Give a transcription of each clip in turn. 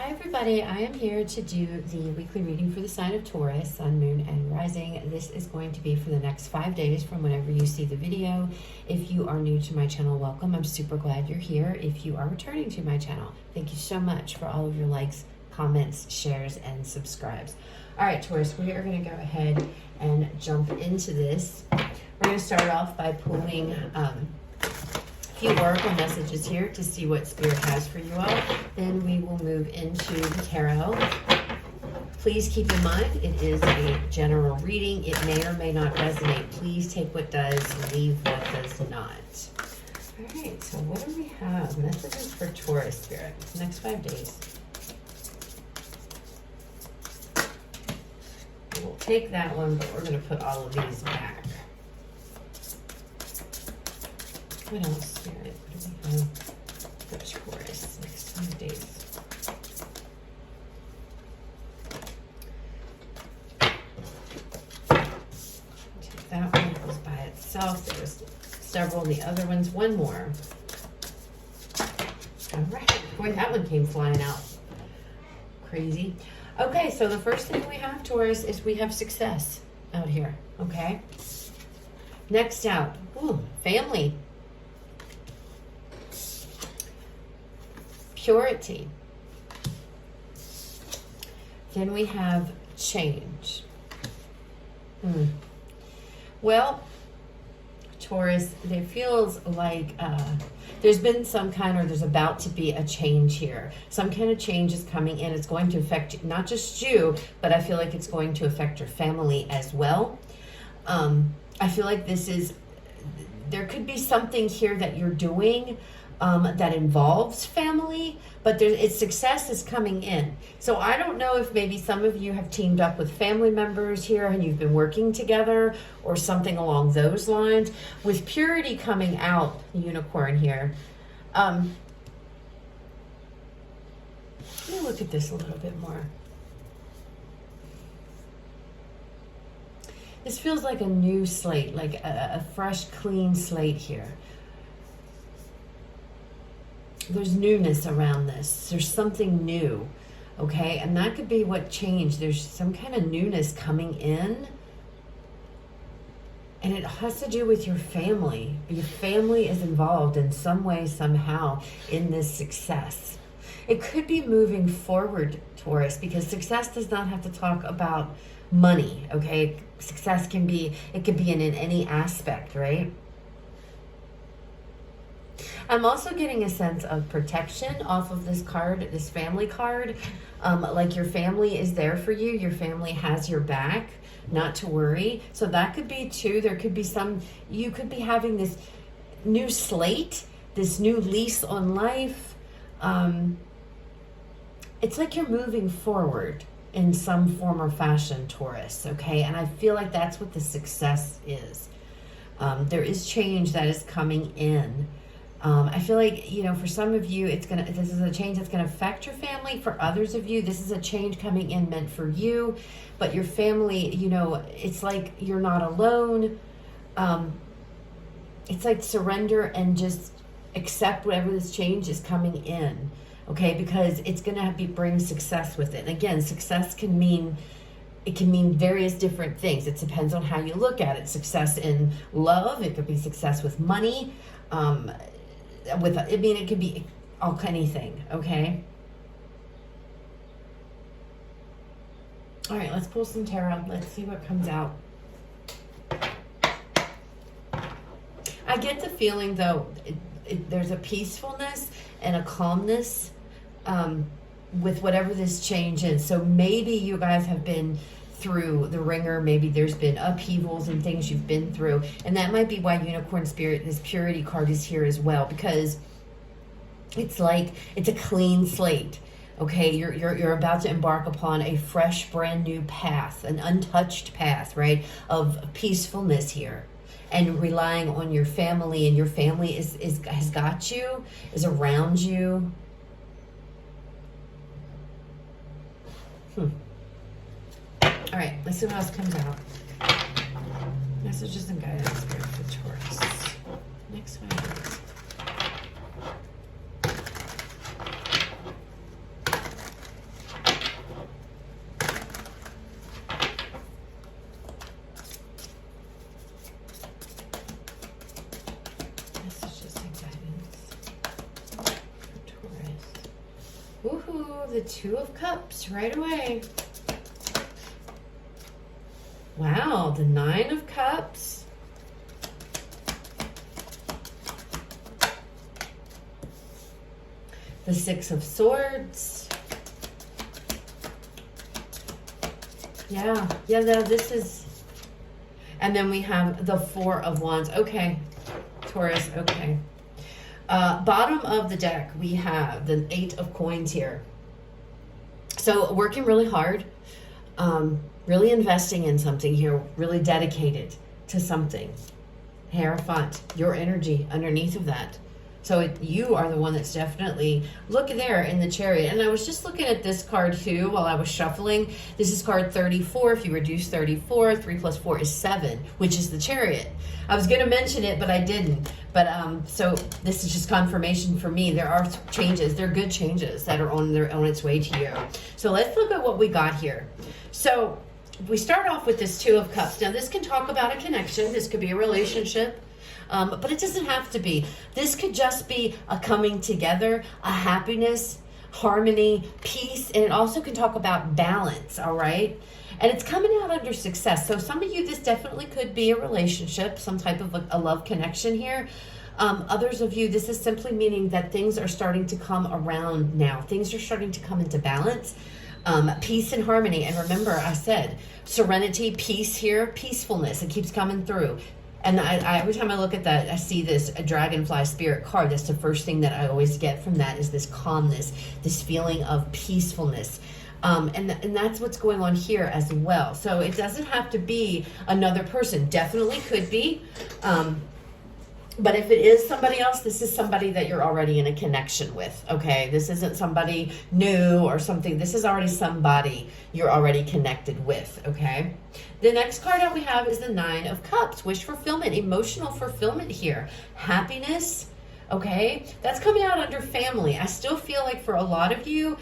Hi everybody, I am here to do the weekly reading for the sign of Taurus, Sun, Moon, and Rising. This is going to be for the next 5 days from whenever you see the video. If you are new to my channel, welcome. I'm super glad you're here. If you are returning to my channel, thank you so much for all of your likes, comments, shares, and subscribes. All right, Taurus, we are going to go ahead and jump into this. We're going to start off by pulling few oracle messages here to see what Spirit has for you all. Then we will move into the tarot. Please keep in mind, it is a general reading. It may or may not resonate. Please take what does, leave what does not. All right, so what do we have? Messages for Taurus, Spirit, next 5 days. We'll take that one, but we're going to put all of these back. What else, Spirit? What do we have for Taurus next 5 days? Take that one, it goes by itself. There was several in the other ones. One more. All right. Boy, that one came flying out. Crazy. Okay, so the first thing we have, Taurus, is we have success out here, okay? Next out, family. Purity. Then we have change. Well, Taurus, it feels like there's been some kind, or there's about to be a change here. Some kind of change is coming in. It's going to affect not just you, but I feel like it's going to affect your family as well. I feel like there could be something here that you're doing that involves family, but success is coming in. So I don't know if maybe some of you have teamed up with family members here and you've been working together or something along those lines. With purity coming out, unicorn here. Let me look at this a little bit more. This feels like a new slate, like a fresh, clean slate here. There's newness around this. There's something new, okay? And that could be what changed. There's some kind of newness coming in. And it has to do with your family. Your family is involved in some way, somehow, in this success. It could be moving forward, Taurus, because success does not have to talk about money, okay? Success can be in any aspect, right? I'm also getting a sense of protection off of this card, this family card. Like your family is there for you. Your family has your back, not to worry. So that could be too. There could be you could be having this new slate, this new lease on life. It's like you're moving forward in some form or fashion, Taurus, okay? And I feel like that's what the success is. There is change that is coming in. I feel like, for some of you, this is a change that's going to affect your family. For others of you, this is a change coming in meant for you. But your family, it's like you're not alone. It's like surrender and just accept whatever this change is coming in. Okay, because it's going to bring success with it. And again, success can mean various different things. It depends on how you look at it. Success in love, it could be success with money. It could be anything, okay? All right, let's pull some tarot. Let's see what comes out. I get the feeling, though, there's a peacefulness and a calmness with whatever this change is. So maybe you guys have been through the ringer. Maybe there's been upheavals and things you've been through, and that might be why Unicorn Spirit, this purity card, is here as well, because it's like it's a clean slate. Okay, you're about to embark upon a fresh, brand new path, an untouched path, right, of peacefulness here, and relying on your family, and your family has got you, is around you. All right, let's see what else comes out. Messages and guidance here for Taurus. Next one. Woohoo, the Two of Cups right away. Wow, the Nine of Cups. The Six of Swords. Yeah, this is... And then we have the Four of Wands. Okay, Taurus, okay. Bottom of the deck, we have the Eight of Coins here. So working really hard, really investing in something here, really dedicated to something. Hierophant, your energy underneath of that. So you are the one that's definitely, look there in the Chariot. And I was just looking at this card too while I was shuffling. This is card 34. If you reduce 34, 3 plus 4 is 7, which is the Chariot. I was going to mention it, but I didn't. But so this is just confirmation for me. There are changes. They're good changes that are on its way to you. So let's look at what we got here. So we start off with this Two of Cups. Now this can talk about a connection. This could be a relationship. But it doesn't have to be. This could just be a coming together, a happiness, harmony, peace, and it also can talk about balance, all right? And it's coming out under success. So some of you, this definitely could be a relationship, some type of a love connection here. Others of you, this is simply meaning that things are starting to come around now. Things are starting to come into balance. Peace and harmony. And remember, I said serenity, peace here, peacefulness. It keeps coming through. And I every time I look at that, I see this a dragonfly spirit card. That's the first thing that I always get from that is this calmness, this feeling of peacefulness. And that's what's going on here as well. So it doesn't have to be another person. Definitely could be. But if it is somebody else, this is somebody that you're already in a connection with, okay? This isn't somebody new or something. This is already somebody you're already connected with, okay? The next card that we have is the Nine of Cups. Wish fulfillment, emotional fulfillment here. Happiness, okay? That's coming out under family. I still feel like for a lot of you,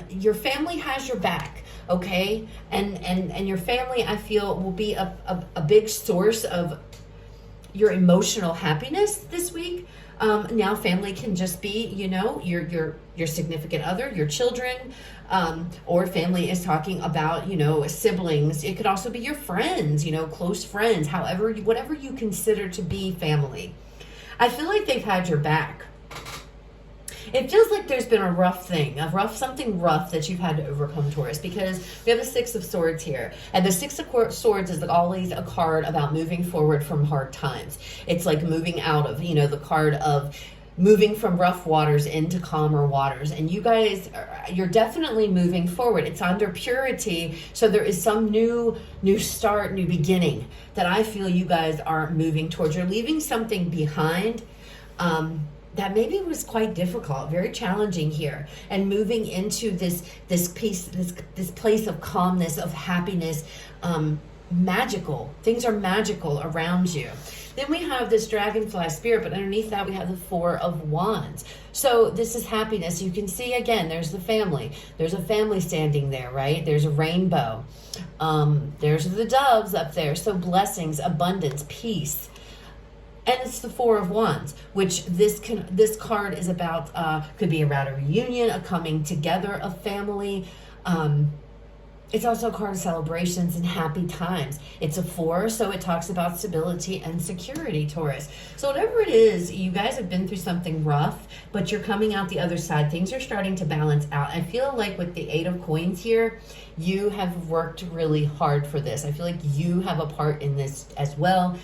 your family has your back, okay? And your family, I feel, will be a big source of your emotional happiness this week. Now family can just be, you know, your significant other, your children, or family is talking about, you know, siblings. It could also be your friends, you know, close friends, however, whatever you consider to be family. I feel like they've had your back. It feels like there's been a rough thing, something rough that you've had to overcome, Taurus, because we have the Six of Swords here. And the Six of Swords is always a card about moving forward from hard times. It's like moving out of, you know, the card of moving from rough waters into calmer waters. And you guys, you're definitely moving forward. It's under purity. So there is some new start, new beginning that I feel you guys are moving towards. You're leaving something behind. That maybe was quite difficult, very challenging here, and moving into this peace, this place of calmness, of happiness, magical. Things are magical around you. Then we have this dragonfly spirit, but underneath that we have the Four of Wands. So this is happiness. You can see again, there's the family. There's a family standing there, right? There's a rainbow. There's the doves up there. So blessings, abundance, peace. And it's the Four of Wands, which this card is about, could be about a reunion, a coming together of family. It's also a card of celebrations and happy times. It's a 4, so it talks about stability and security, Taurus. So whatever it is, you guys have been through something rough, but you're coming out the other side. Things are starting to balance out. I feel like with the 8 of Coins here, you have worked really hard for this. I feel like you have a part in this as well.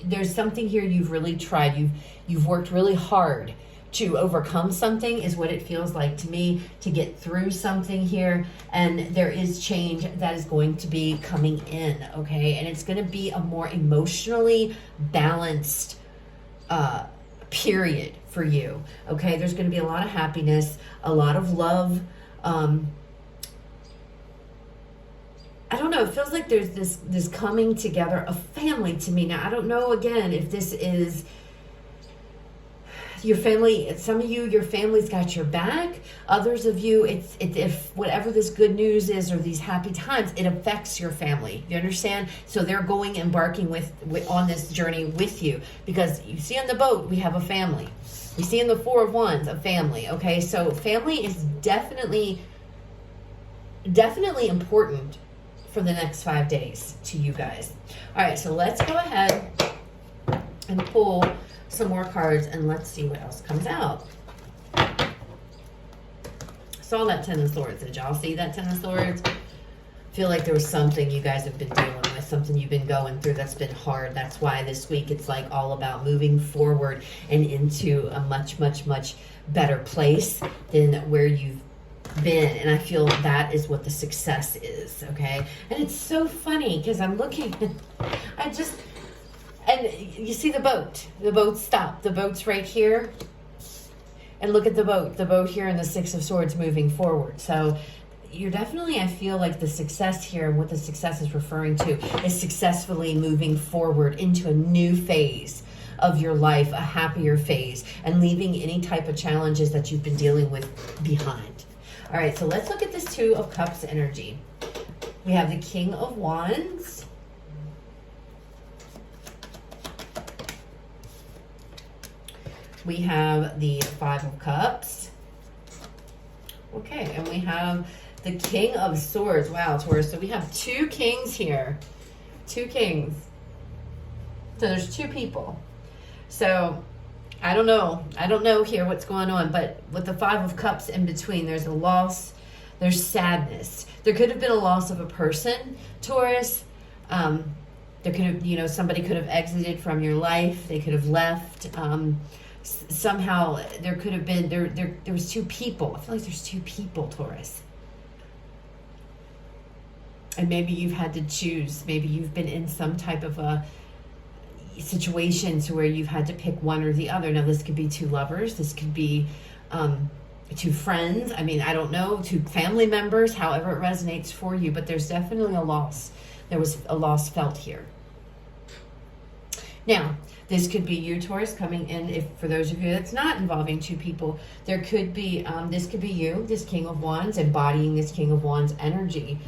There's something here you've really tried. You've worked really hard to overcome something, is what it feels like to me, to get through something here. And there is change that is going to be coming in, okay? And it's going to be a more emotionally balanced period for you, okay? There's going to be a lot of happiness, a lot of love. I don't know, it feels like there's this coming together of family to me. Now, I don't know, again, if this is your family. Some of you, your family's got your back. Others of you, it's if whatever this good news is or these happy times, it affects your family. You understand? So they're embarking with on this journey with you, because you see on the boat, we have a family. We see in the Four of Wands a family, okay? So family is definitely important for the next 5 days to you guys. All right, so let's go ahead and pull some more cards and let's see what else comes out. Saw that Ten of Swords. Did y'all see that Ten of Swords? Feel like there was something you guys have been dealing with, something you've been going through that's been hard. That's why this week it's like all about moving forward and into a much, much, much better place than where you've been. And I feel that is what the success is, okay? And it's so funny because I'm looking, and you see the boat. The boat stopped. The boat's right here. And look at the boat here and the Six of Swords moving forward. So you're definitely, I feel like the success here, and what the success is referring to, is successfully moving forward into a new phase of your life, a happier phase, and leaving any type of challenges that you've been dealing with behind. All right, so let's look at this Two of Cups energy. We have the King of Wands. We have the Five of Cups. Okay, and we have the King of Swords. Wow, Taurus. So we have two kings here. Two kings. So there's two people. So I don't know here what's going on, but with the Five of Cups in between, there's a loss, there's sadness. There could have been a loss of a person, Taurus. There could have, somebody could have exited from your life. They could have left. Somehow there could have been, there was two people. I feel like there's two people, Taurus. And maybe you've had to choose. Maybe you've been in some type of a situation to where you've had to pick one or the other. Now, this could be two lovers. This could be two friends. I mean, I don't know, two family members, however it resonates for you. But there's definitely a loss. There was a loss felt here. Now, this could be you, Taurus, coming in. If for those of you that's not involving two people, there could be, this could be you, this King of Wands, embodying this King of Wands energy.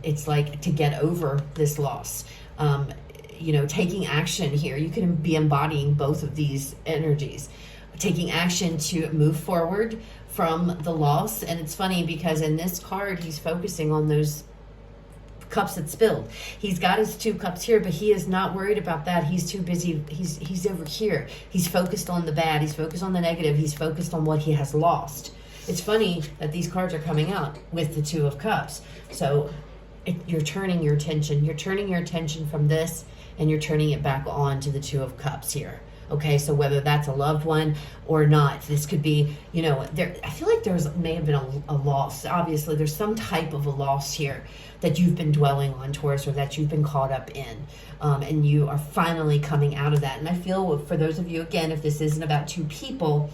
It's like to get over this loss. Taking action here. You can be embodying both of these energies. Taking action to move forward from the loss. And it's funny because in this card, he's focusing on those cups that spilled. He's got his two cups here, but he is not worried about that. He's too busy. He's over here. He's focused on the bad. He's focused on the negative. He's focused on what he has lost. It's funny that these cards are coming out with the Two of Cups. So you're turning your attention. You're turning your attention from this, and you're turning it back on to the Two of Cups here. Okay, so whether that's a loved one or not, this could be, I feel like may have been a loss. Obviously, there's some type of a loss here that you've been dwelling on, Taurus, or that you've been caught up in. And you are finally coming out of that. And I feel for those of you, again, if this isn't about two people,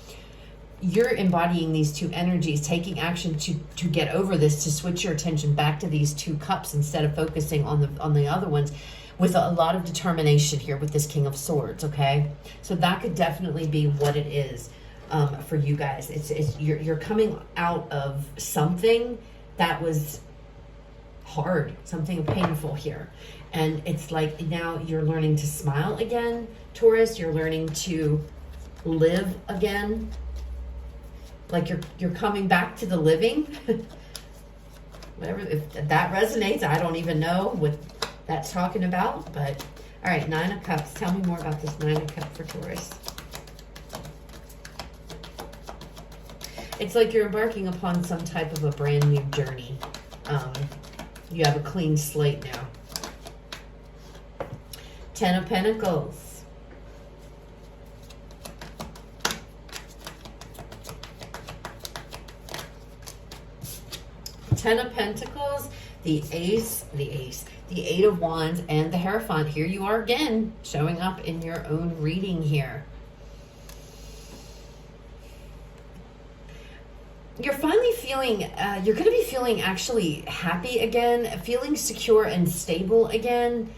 you're embodying these two energies, taking action to get over this, to switch your attention back to these two cups instead of focusing on the other ones, with a lot of determination here with this King of Swords, okay? So that could definitely be what it is for you guys. You're coming out of something that was hard, something painful here. And it's like now you're learning to smile again, Taurus. You're learning to live again. Like you're coming back to the living. Whatever, if that resonates, I don't even know what that's talking about. But all right, Nine of Cups. Tell me more about this Nine of Cups for Taurus. It's like you're embarking upon some type of a brand new journey. You have a clean slate now. Ten of Pentacles. Ten of Pentacles, the Ace, the Eight of Wands, and the Hierophant. Here you are again, showing up in your own reading here. You're finally feeling, you're going to be feeling actually happy again, feeling secure and stable again.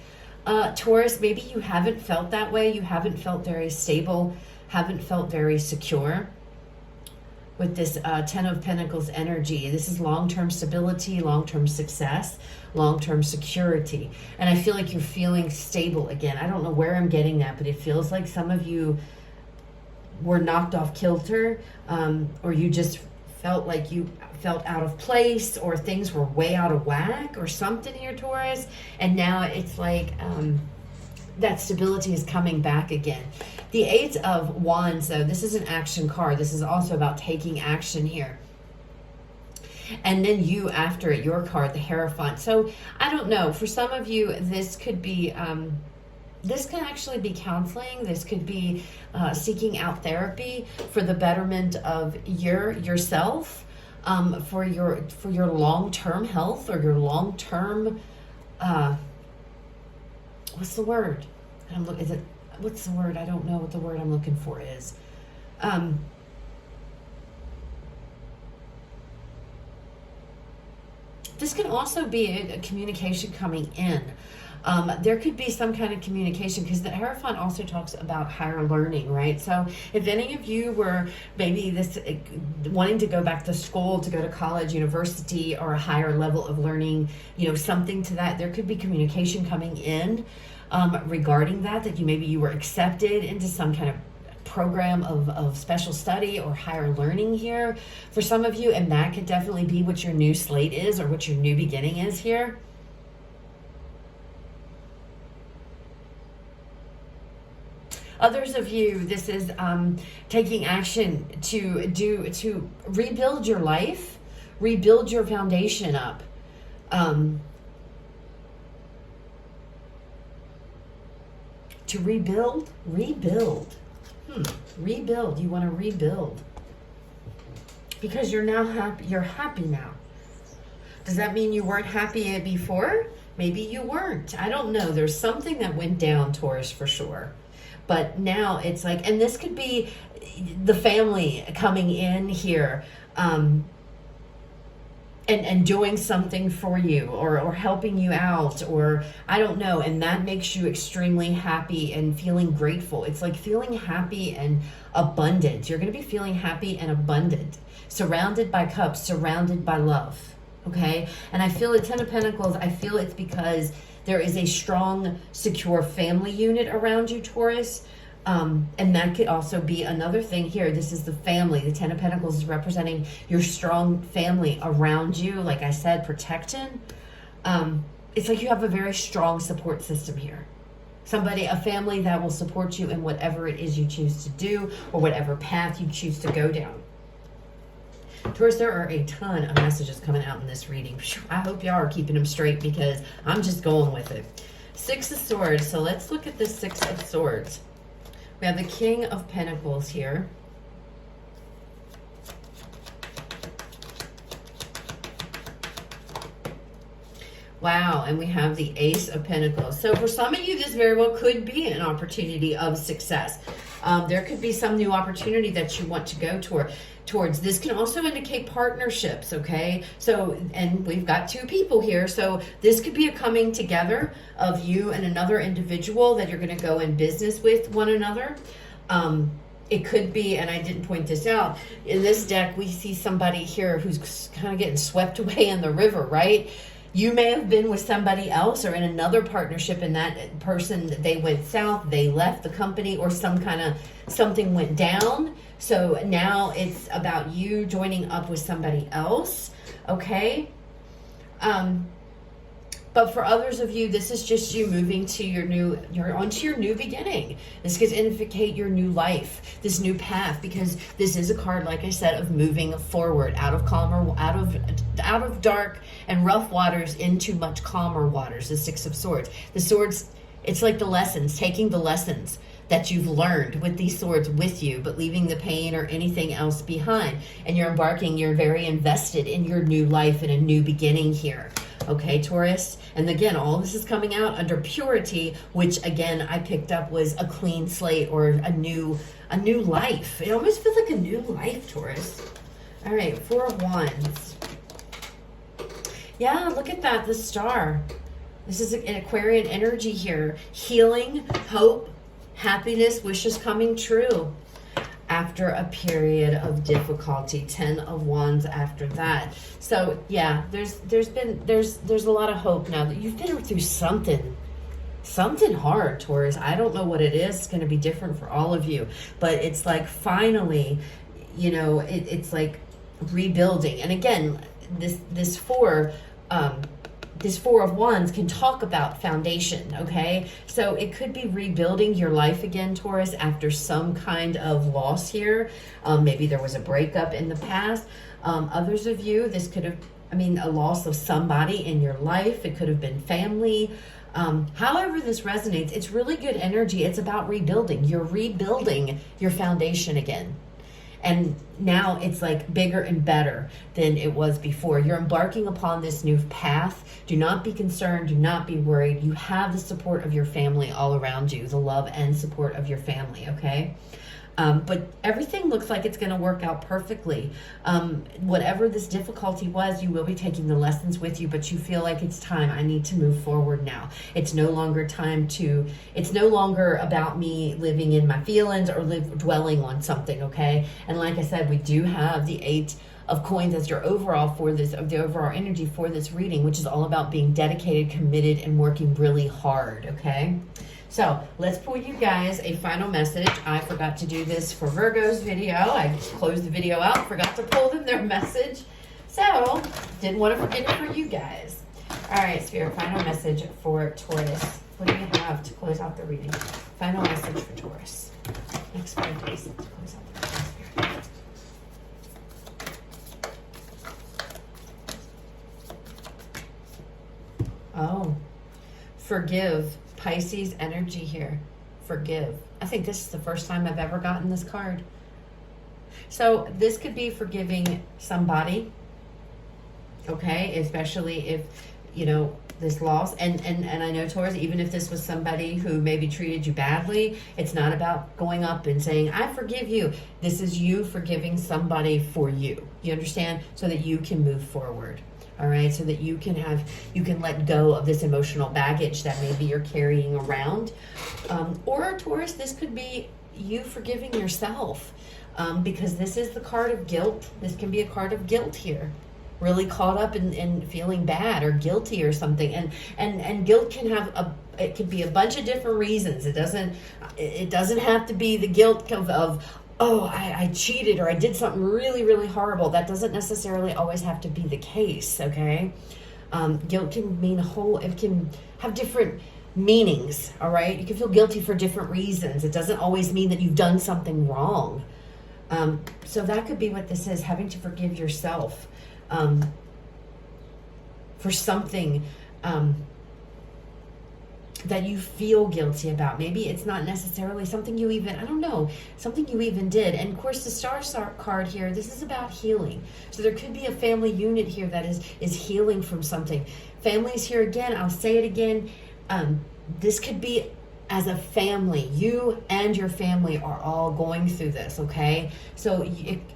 Taurus, maybe you haven't felt that way. You haven't felt very stable, haven't felt very secure with this Ten of Pentacles energy. This is long-term stability, long-term success, long-term security. And I feel like you're feeling stable again. I don't know where I'm getting that, but it feels like some of you were knocked off kilter, or you just felt like you felt out of place, or things were way out of whack or something here, Taurus. And now it's like that stability is coming back again. The Eight of Wands, though, this is an action card. This is also about taking action here. And then you after it, your card, the Hierophant. So I don't know, for some of you, this could be this can actually be counseling. This could be seeking out therapy for the betterment of yourself, for your long-term health, or your long-term what's the word? What's the word? I don't know what the word I'm looking for is. This can also be a communication coming in. There could be some kind of communication, because the Hierophant also talks about higher learning, right? So if any of you were maybe wanting to go back to school, to go to college, university, or a higher level of learning, something to that, there could be communication coming in regarding that you were accepted into some kind of program of special study or higher learning here for some of you, and that could definitely be what your new slate is, or what your new beginning is here. Others of you, this is taking action to rebuild your life, rebuild your foundation up. To rebuild. Rebuild. You want to rebuild. Because you're now happy. You're happy now. Does that mean you weren't happy before? Maybe you weren't. I don't know. There's something that went down, Taurus, for sure. But now it's like, and this could be the family coming in here, and doing something for you, or helping you out, or I don't know, and that makes you extremely happy and feeling grateful. It's like feeling happy and abundant. You're going to be feeling happy and abundant, surrounded by cups, surrounded by love. Okay? And I feel the Ten of Pentacles, I feel it's because there is a strong, secure family unit around you, Taurus. And that could also be another thing here. This is the family. The Ten of Pentacles is representing your strong family around you. Like I said, protecting. It's like you have a very strong support system here. A family that will support you in whatever it is you choose to do, or whatever path you choose to go down. Taurus, there are a ton of messages coming out in this reading. I hope y'all are keeping them straight, because I'm just going with it. Six of Swords. So let's look at the Six of Swords. We have the King of Pentacles here. Wow, and we have the Ace of Pentacles. So for some of you, this very well could be an opportunity of success. There could be some new opportunity that you want to go towards. This can also indicate partnerships, okay? So, and we've got two people here, so this could be a coming together of you and another individual that you're going to go in business with one another. It could be, and I didn't point this out, in this deck we see somebody here who's kind of getting swept away in the river, right? You may have been with somebody else or in another partnership, and that person, they went south, they left the company, or something went down. So now it's about you joining up with somebody else, okay? But for others of you, this is just you moving to you're onto your new beginning. This could indicate your new life, this new path, because this is a card, like I said, of moving forward, out of dark and rough waters into much calmer waters. The Six of Swords. The swords, it's like the lessons, taking the lessons that you've learned with these swords with you, but leaving the pain or anything else behind. And you're very invested in your new life and a new beginning here. Okay, Taurus? And again, all of this is coming out under purity, which again, I picked up was a clean slate, or a new life. It almost feels like a new life, Taurus. All right, Four of Wands. Yeah, look at that, the Star. This is an Aquarian energy here. Healing, hope, happiness, wishes coming true after a period of difficulty. 10 of Wands after that. So yeah, there's a lot of hope now that you've been through something something hard, Taurus. I don't know what it is. It's going to be different for all of you, but it's like finally, you know, it's like rebuilding. And again, this four of wands can talk about foundation. Okay, so it could be rebuilding your life again, Taurus, after some kind of loss here. Maybe there was a breakup in the past. Others of you, this could have, I mean, a loss of somebody in your life. It could have been family. However this resonates, it's really good energy. It's about rebuilding. You're rebuilding your foundation again. And now it's like bigger and better than it was before. You're embarking upon this new path. Do not be concerned. Do not be worried. You have the support of your family all around you, the love and support of your family, okay? But everything looks like it's going to work out perfectly. Whatever this difficulty was, you will be taking the lessons with you, but you feel like it's time. I need to move forward now. It's no longer it's no longer about me living in my feelings or dwelling on something, okay? And like I said, we do have the 8 of coins as your overall the overall energy for this reading, which is all about being dedicated, committed, and working really hard, okay? So let's pull you guys a final message. I forgot to do this for Virgo's video. I closed the video out, forgot to pull them their message. So didn't want to forget it for you guys. All right, Spirit, final message for Taurus. What do you have to close out the reading? Final message for Taurus. Next 5 days to close out the reading, Spirit. Oh, forgive. Pisces energy here. Forgive. I think this is the first time I've ever gotten this card. So this could be forgiving somebody, okay? Especially if, you know, this loss. And I know, Taurus, even if this was somebody who maybe treated you badly, it's not about going up and saying, I forgive you. This is you forgiving somebody for you. You understand? So that you can move forward. All right, so that you can let go of this emotional baggage that maybe you're carrying around. Or, Taurus, this could be you forgiving yourself, because this is the card of guilt. This can be a card of guilt here. Really caught up in feeling bad or guilty or something. And guilt can have it could be a bunch of different reasons. It doesn't have to be the guilt of oh, I cheated or I did something really, really horrible. That doesn't necessarily always have to be the case, okay? Guilt can mean it can have different meanings, all right? You can feel guilty for different reasons. It doesn't always mean that you've done something wrong. So that could be what this is, having to forgive yourself for something that you feel guilty about. Maybe it's not necessarily something you even, I don't know, something you even did. And of course the Star card here, this is about healing. So there could be a family unit here that is healing from something. Families here again, I'll say it again, this could be as a family. You and your family are all going through this, okay? So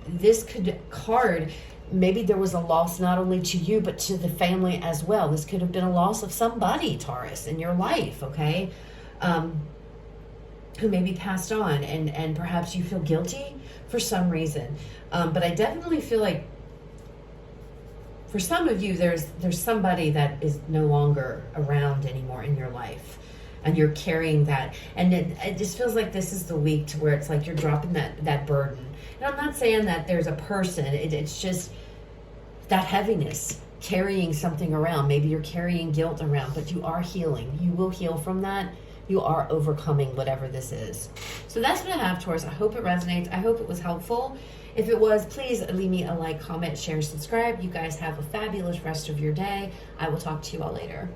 this card, maybe there was a loss not only to you, but to the family as well. This could have been a loss of somebody, Taurus, in your life, okay? Who maybe passed on, and perhaps you feel guilty for some reason. But I definitely feel like for some of you, there's somebody that is no longer around anymore in your life. And you're carrying that. And it just feels like this is the week to where it's like you're dropping that burden. And I'm not saying that there's a person. It's just that heaviness, carrying something around. Maybe you're carrying guilt around, but you are healing. You will heal from that. You are overcoming whatever this is. So that's what I have, Taurus. I hope it resonates. I hope it was helpful. If it was, please leave me a like, comment, share, subscribe. You guys have a fabulous rest of your day. I will talk to you all later.